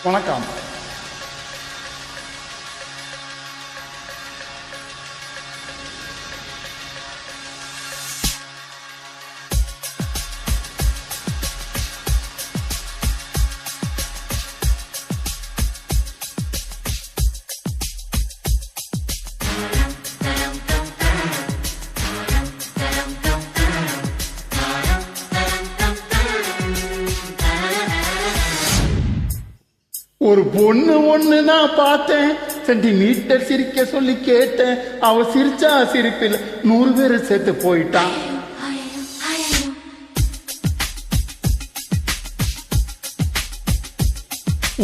வணக்கம். ஒரு பொண்ணு ஒண்ணு நான் பார்த்தேன், சென்டிமீட்டர் சிரிக்க சொல்லி கேட்டேன். அவ சிரிச்சா சிரிப்பில் 100 பேர் செத்து போயிட்டான்.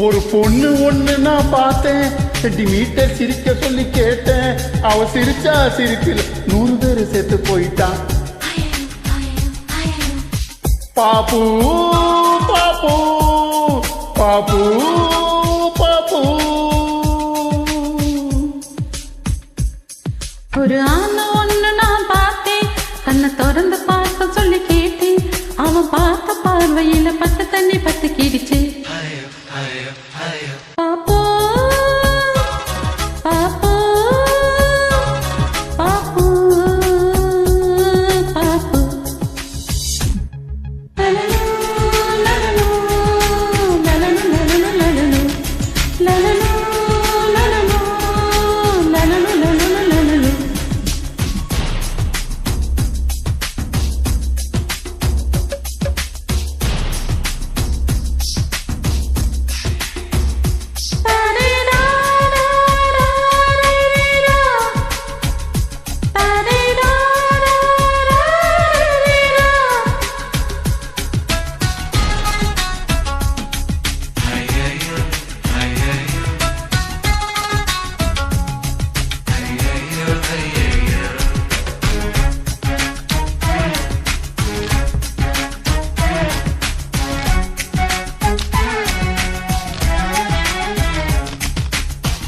ஒரு பொண்ணு ஒண்ணு நான் பார்த்தேன், சென்டிமீட்டர் சிரிக்க சொல்லி கேட்டேன். அவ சிரிச்சா சிரிப்பில் 100 பேர் செத்து போயிட்டான். பாப்பு பாப்பு பாப்பு பாப்பு. ஒரு ஆண் ஒண்ணு நான் பார்த்தேன், கண்ணை திறந்து பார்க்க சொல்லி கேட்டேன். அவன் பார்த்த பார்வையில பத்து தண்ணி பத்து கிடிச்சு. பாப்போ பாப்போ பாப்பு பாப்பு.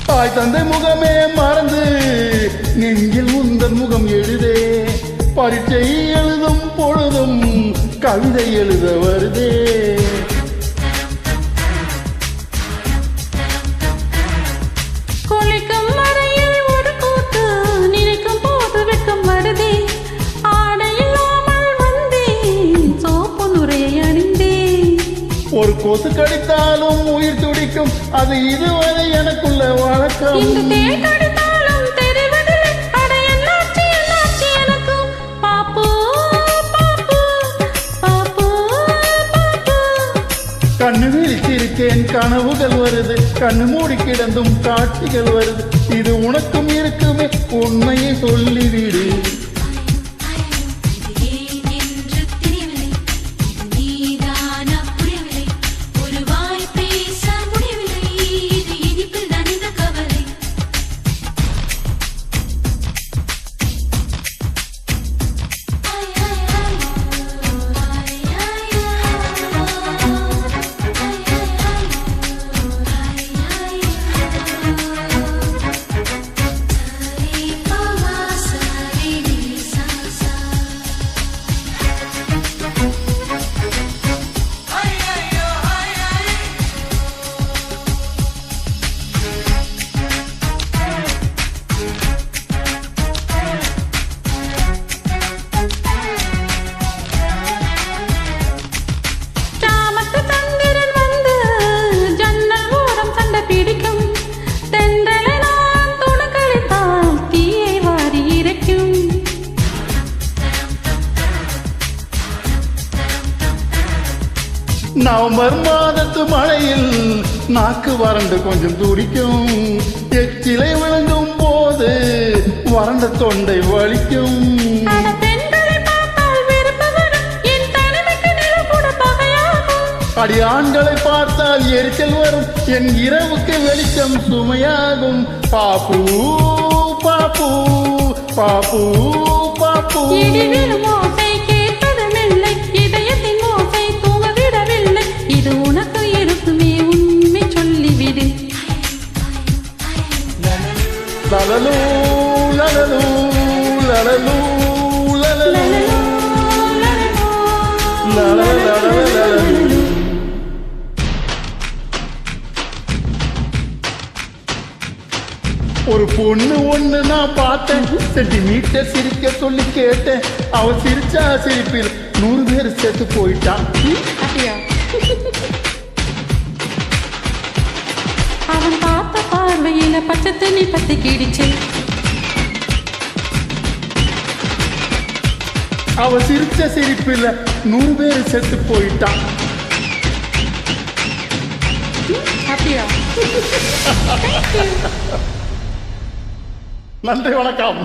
தாய் தந்தை முகமே மறந்து நெஞ்சில் உந்தன் முகம் எழுதே. பரீட்சை எழுதும் பொழுதும் கவிதை எழுத வருதே. குளிக்கும் வரையில் ஒரு கூத்து, நினைக்கும் போது வெட்கம் வருதே. ஆடை இல்லாமல் வந்தேன், சோப்பு நுரையை அணிந்தேன். ஒரு கொசு கடித்தாலும் உயிர் துடிக்கும், அது இதுவரை எனக்குள்ள வழக்கம். இந்த தேள் கடித்தாலும் தெரிவதில்லை, அட என்னாச்சு என்னாச்சு எனக்கும். பாப்பு பாப்பு பாப்பு பாப்பு. கண்ணு விழித்திருக்கேன், கனவுகள் வருது. கண்ணு மூடி கிடந்தும் காட்சிகள் வருது. இது உனக்கும் இருக்குமே, உண்மையை சொல்லிவிடு. நவம்பர் மாதத்து மழையில் நாக்கு வறண்டு கொஞ்சம் துடிக்கும். எச்சிலை விழுங்கும் போது வறண்ட தொண்டை வலிக்கும். அடி ஆண்களை பார்த்தால் எரிச்சல் வரும், என் இரவுக்கு வெளிச்சம் சுமையாகும். பாப்பு பாப்பு பாப்பு பாப்பு. லலலூ லலலூ லலலூ லலலூ லலலூ. ஒரு பொண்ணு ஒண்ணு நான் பார்த்தேன் சென்டிமீட்டர் சிரிக்க சொல்லி கேட்டேன் அவ சிரிச்சா சிரிப்பில் 100 பேர் செத்து போயிட்டான் அப்படியா? அவன் பார்த்த பார்வையில பச்சை தண்ணி பத்தி கிடிச்சு. அவ சிரிச்ச சிரிப்பில் 100 பேர் செத்து போயிட்டான். அப்படியா? நன்றி, வணக்கம்.